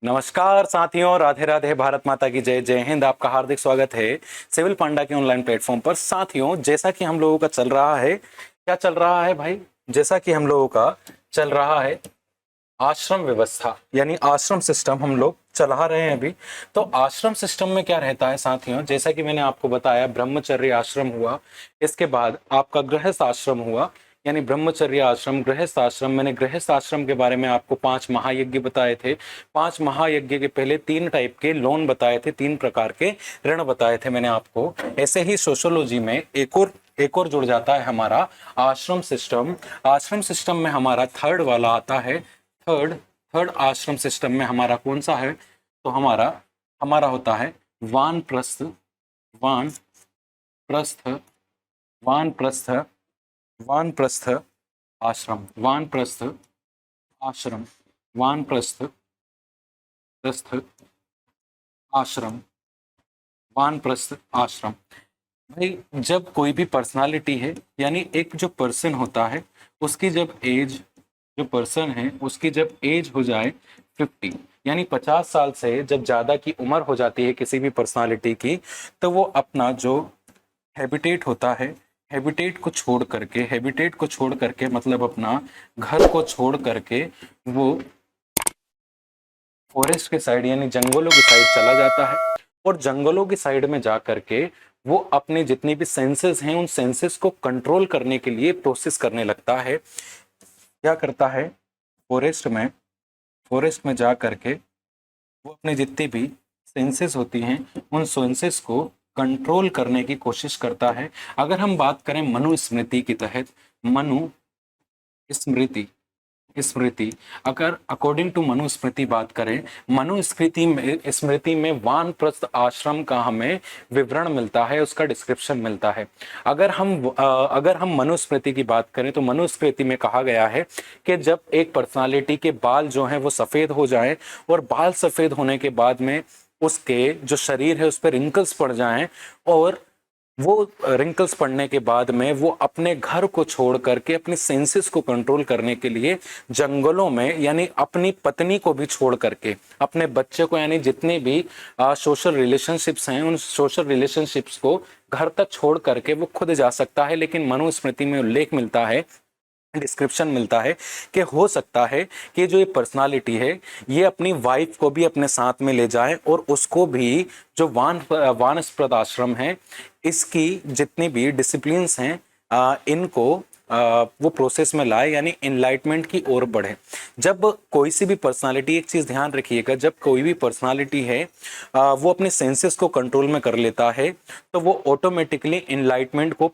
नमस्कार साथियों, राधे राधे, भारत माता की जय, जय हिंद। आपका हार्दिक स्वागत है सिविल पांडा के ऑनलाइन प्लेटफॉर्म पर। साथियों, जैसा कि हम लोगों का चल रहा है, क्या चल रहा है भाई? जैसा कि हम लोगों का चल रहा है आश्रम व्यवस्था, यानी आश्रम सिस्टम हम लोग चला रहे हैं अभी। तो आश्रम सिस्टम में क्या रहता है साथियों, जैसा कि मैंने आपको बताया, ब्रह्मचर्य आश्रम हुआ, इसके बाद आपका गृहस्थ आश्रम हुआ, यानी ब्रह्मचर्य आश्रम, गृहस्थ आश्रम। मैंने गृहस्थ आश्रम के बारे में आपको 5 महायज्ञ बताए थे। 5 महायज्ञ के पहले 3 टाइप के लोन बताए थे, 3 प्रकार के ऋण बताए थे मैंने आपको। ऐसे ही सोशियोलॉजी में एक और जुड़ जाता है हमारा आश्रम सिस्टम। आश्रम सिस्टम में हमारा थर्ड वाला आता है। थर्ड थर्ड आश्रम सिस्टम में हमारा कौन सा है? तो हमारा हमारा होता है वानप्रस्थ। वानप्रस्थ वानप्रस्थ वानप्रस्थ आश्रम। वानप्रस्थ आश्रम। वानप्रस्थ प्रस्थ आश्रम। वानप्रस्थ आश्रम। भाई, जब कोई भी पर्सनालिटी है, यानी एक जो पर्सन होता है, उसकी जब एज, जो पर्सन है उसकी जब एज हो जाए 50, यानी 50 साल से जब ज्यादा की उम्र हो जाती है किसी भी पर्सनालिटी की, तो वो अपना जो हैबिटेट होता है, हैबिटेट को छोड़ करके मतलब अपना घर को छोड़ करके वो फॉरेस्ट के साइड यानी जंगलों की साइड चला जाता है। और जंगलों की साइड में जा करके वो अपने जितनी भी सेंसेस हैं, उन सेंसेस को कंट्रोल करने के लिए प्रोसेस करने लगता है। क्या करता है? फॉरेस्ट में जा करके वो अपने जितनी भी सेंसेस होती हैं, उन सेंसेस को कंट्रोल करने की कोशिश करता है। अगर हम बात करें मनुस्मृति के तहत, मनुस्मृति स्मृति, अगर अकॉर्डिंग टू मनुस्मृति बात करें, मनुस्मृति में वानप्रस्थ आश्रम का हमें विवरण मिलता है, उसका डिस्क्रिप्शन मिलता है। अगर हम मनुस्मृति की बात करें तो मनुस्मृति में कहा गया है कि जब एक पर्सनालिटी के बाल जो हैं वो सफेद हो जाएं, और बाल सफेद होने के बाद में उसके जो शरीर है उस पर रिंकल्स पड़ जाएं, और वो रिंकल्स पड़ने के बाद में वो अपने घर को छोड़ करके अपने सेंसेस को कंट्रोल करने के लिए जंगलों में, यानी अपनी पत्नी को भी छोड़ करके, अपने बच्चे को, यानी जितने भी सोशल रिलेशनशिप्स हैं, उन सोशल रिलेशनशिप्स को घर तक छोड़ करके वो खुद जा सकता है। लेकिन मनुस्मृति में उल्लेख मिलता है, डिस्क्रिप्शन मिलता है कि हो सकता है कि जो ये पर्सनालिटी है ये अपनी वाइफ को भी अपने साथ में ले जाए, और उसको भी जो वानप्रस्थ आश्रम है, इसकी जितनी भी डिसिप्लिन्स हैं, इनको वो प्रोसेस में लाए, यानी इनलाइटमेंट की ओर बढ़े। जब कोई सी भी पर्सनालिटी, एक चीज ध्यान रखिएगा, जब कोई भी पर्सनालिटी है वो अपने सेंसेस को कंट्रोल में कर लेता है, तो वो ऑटोमेटिकली इनलाइटमेंट को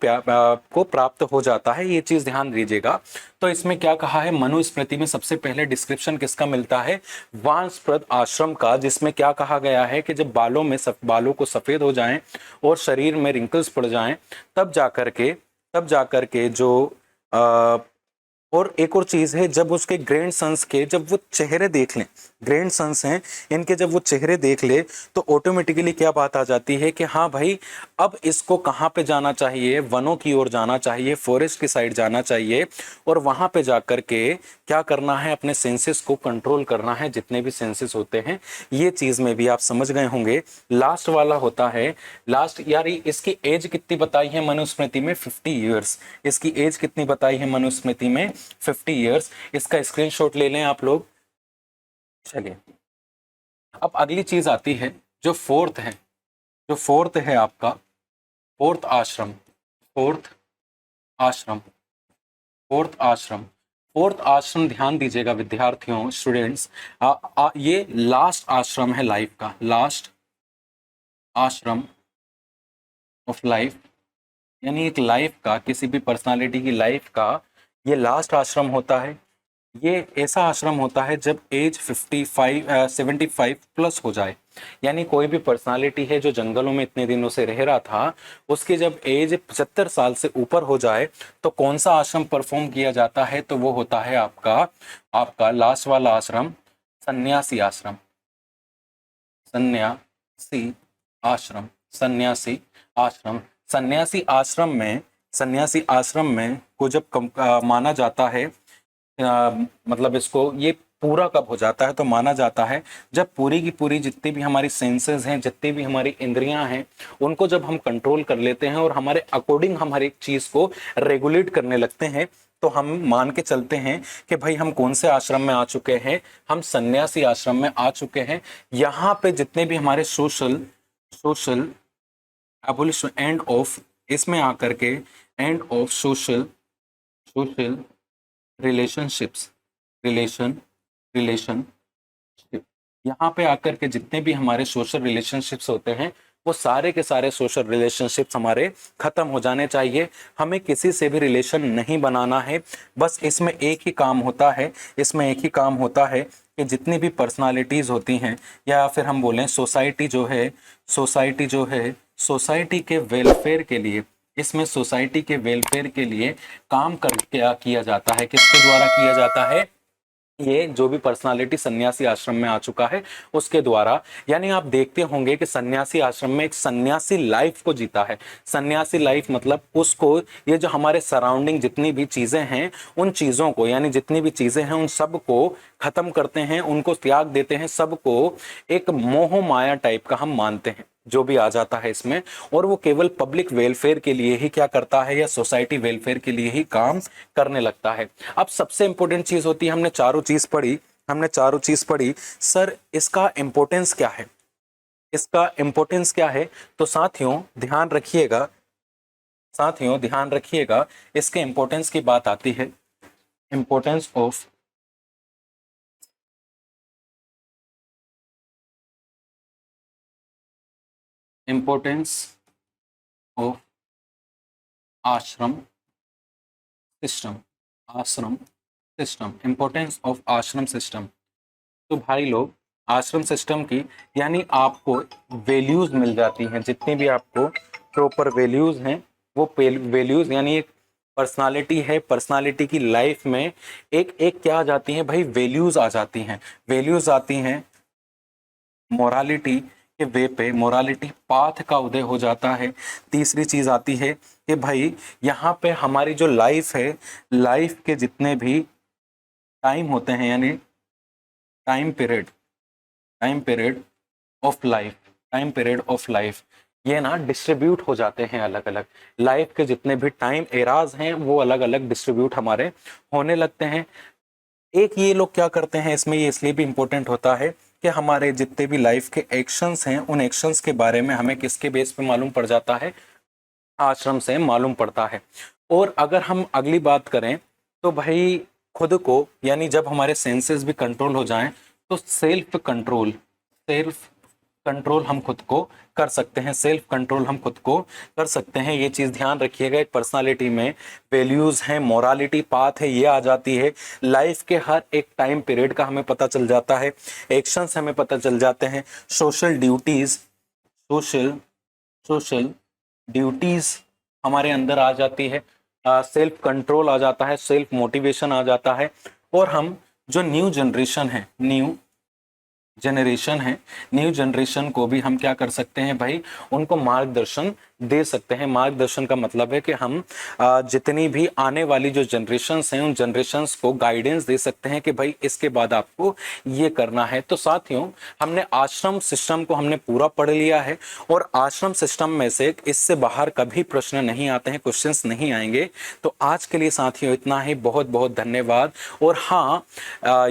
प्राप्त हो जाता है। ये चीज ध्यान दीजिएगा। तो इसमें क्या कहा है, मनुस्मृति में सबसे पहले डिस्क्रिप्शन किसका मिलता है? वानप्रस्थ आश्रम का, जिसमें क्या कहा गया है कि जब बालों को सफेद हो जाएं और शरीर में रिंकल्स पड़ जाएं, तब जाकर के जो आ, और एक और चीज है, जब उसके ग्रैंड सन्स के जब वो चेहरे देख लें, ग्रैंड सन्स हैं इनके, जब वो चेहरे देख ले, तो ऑटोमेटिकली क्या बात आ जाती है कि हाँ भाई, अब इसको कहाँ पे जाना चाहिए? वनों की ओर जाना चाहिए, फॉरेस्ट की साइड जाना चाहिए, और वहां पे जाकर के क्या करना है? अपने सेंसेस को कंट्रोल करना है, जितने भी सेंसेस होते हैं। ये चीज में भी आप समझ गए होंगे। लास्ट वाला होता है, लास्ट यार, इसकी एज कितनी बताई है मनुस्मृति में? 50 ईयर्स। इसकी एज कितनी बताई है मनुस्मृति में? 50 ईयर्स। इसका स्क्रीनशॉट ले लें आप लोग। चलिए, अब अगली चीज आती है, जो फोर्थ है आपका, फोर्थ आश्रम। फोर्थ आश्रम फोर्थ आश्रम फोर्थ आश्रम, ध्यान दीजिएगा विद्यार्थियों, स्टूडेंट्स। ये लास्ट आश्रम है लाइफ का, लास्ट आश्रम ऑफ लाइफ, यानी एक लाइफ का, किसी भी पर्सनालिटी की लाइफ का ये लास्ट आश्रम होता है। ये ऐसा आश्रम होता है जब एज 75 प्लस हो जाए, यानी कोई भी पर्सनालिटी है जो जंगलों में इतने दिनों से रह रहा था, उसकी जब एज 75 साल से ऊपर हो जाए, तो कौन सा आश्रम परफॉर्म किया जाता है? तो वो होता है आपका आपका लास्ट वाला आश्रम, सन्यासी आश्रम। सन्यासी आश्रम सन्यासी आश्रम सन्यासी आश्रम में को जब माना जाता है, मतलब इसको, ये पूरा कब हो जाता है, तो माना जाता है जब पूरी की पूरी जितनी भी हमारी सेंसेस हैं, जितनी भी हमारी इंद्रियां हैं, उनको जब हम कंट्रोल कर लेते हैं और हमारे अकॉर्डिंग हम हर एक चीज को रेगुलेट करने लगते हैं, तो हम मान के चलते हैं कि भाई हम कौन से आश्रम में आ चुके हैं, हम सन्यासी आश्रम में आ चुके हैं। यहाँ पे जितने भी हमारे social social abolition end of, इसमें आकर के end of social social relationships, relationship, यहाँ पे आकर के जितने भी हमारे सोशल रिलेशनशिप्स होते हैं, वो सारे के सारे सोशल रिलेशनशिप्स हमारे खत्म हो जाने चाहिए। हमें किसी से भी रिलेशन नहीं बनाना है। बस इसमें एक ही काम होता है, इसमें एक ही काम होता है कि जितनी भी पर्सनालिटीज होती हैं, या फिर हम बोलें सोसाइटी जो है, सोसाइटी के वेलफेयर के लिए, इसमें सोसाइटी के वेलफेयर के लिए काम कर क्या किया जाता है, किसके द्वारा किया जाता है, ये जो भी पर्सनालिटी सन्यासी आश्रम में आ चुका है उसके द्वारा। यानी आप देखते होंगे कि सन्यासी आश्रम में एक सन्यासी लाइफ को जीता है। सन्यासी लाइफ मतलब उसको, ये जो हमारे सराउंडिंग जितनी भी चीजें हैं, उन चीजों को, यानी जितनी भी चीजें हैं उन सब को खत्म करते हैं, उनको त्याग देते हैं, सबको एक मोह माया टाइप का हम मानते हैं जो भी आ जाता है इसमें, और वो केवल पब्लिक वेलफेयर के लिए ही क्या करता है, या सोसाइटी वेलफेयर के लिए ही काम करने लगता है। अब सबसे इंपॉर्टेंट चीज होती है, हमने चारों चीज पढ़ी, सर इसका इंपॉर्टेंस क्या है, इसका इंपॉर्टेंस क्या है, तो साथियों ध्यान रखिएगा, इसके इंपॉर्टेंस की बात आती है, इंपॉर्टेंस ऑफ आश्रम सिस्टम, इंपॉर्टेंस ऑफ आश्रम सिस्टम। तो भाई लोग, आश्रम सिस्टम की यानी आपको वैल्यूज मिल जाती हैं, जितनी भी आपको प्रॉपर वैल्यूज हैं, वो वैल्यूज यानी एक पर्सनालिटी है, पर्सनालिटी की लाइफ में एक एक क्या आ जाती हैं भाई, वैल्यूज आ जाती हैं, वैल्यूज आती हैं, मोरालिटी के वे पे, मोरालिटी पाथ का उदय हो जाता है। तीसरी चीज आती है कि भाई यहाँ पे हमारी जो लाइफ है, लाइफ के जितने भी टाइम होते हैं, यानी टाइम पीरियड ऑफ लाइफ, ये ना डिस्ट्रीब्यूट हो जाते हैं अलग अलग। लाइफ के जितने भी टाइम एराज हैं वो अलग अलग डिस्ट्रीब्यूट हमारे होने लगते हैं। एक ये लोग क्या करते हैं इसमें, ये इसलिए भी इंपॉर्टेंट होता है कि हमारे जितने भी लाइफ के एक्शंस हैं, उन एक्शंस के बारे में हमें किसके बेस पे मालूम पड़ जाता है, आश्रम से मालूम पड़ता है। और अगर हम अगली बात करें तो भाई खुद को, यानी जब हमारे सेंसेस भी कंट्रोल हो जाएं, तो सेल्फ कंट्रोल हम खुद को कर सकते हैं, सेल्फ कंट्रोल हम खुद को कर सकते हैं। ये चीज ध्यान रखिएगा, एक पर्सनालिटी में वैल्यूज हैं, मोरालिटी पाथ है, ये आ जाती है। लाइफ के हर एक टाइम पीरियड का हमें पता चल जाता है, एक्शंस हमें पता चल जाते हैं, सोशल ड्यूटीज हमारे अंदर आ जाती है, सेल्फ कंट्रोल आ जाता है, सेल्फ मोटिवेशन आ जाता है। और हम जो न्यू जनरेशन को भी हम क्या कर सकते हैं भाई, उनको मार्गदर्शन दे सकते हैं। मार्गदर्शन का मतलब है कि हम जितनी भी आने वाली जो जनरेशन्स हैं, उन जनरेशन्स को गाइडेंस दे सकते हैं कि भाई इसके बाद आपको ये करना है। तो साथियों, हमने आश्रम सिस्टम को हमने पूरा पढ़ लिया है, और आश्रम सिस्टम में से इससे बाहर कभी प्रश्न नहीं आते हैं, क्वेश्चंस नहीं आएंगे। तो आज के लिए साथियों इतना ही, बहुत बहुत धन्यवाद। और हाँ,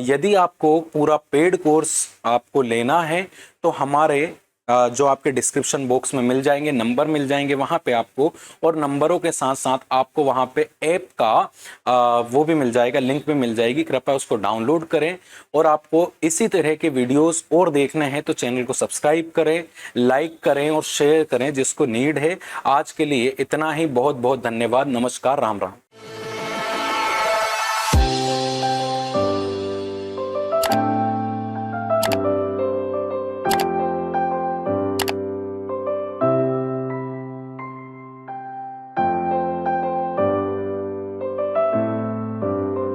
यदि आपको पूरा पेड कोर्स आपको लेना है तो हमारे जो आपके डिस्क्रिप्शन बॉक्स में मिल जाएंगे, नंबर मिल जाएंगे वहां पे आपको, और नंबरों के साथ साथ आपको वहां पे ऐप का वो भी मिल जाएगा, लिंक भी मिल जाएगी। कृपया उसको डाउनलोड करें, और आपको इसी तरह के वीडियोस और देखने हैं तो चैनल को सब्सक्राइब करें, लाइक करें और शेयर करें जिसको नीड है। आज के लिए इतना ही, बहुत बहुत धन्यवाद, नमस्कार, राम राम।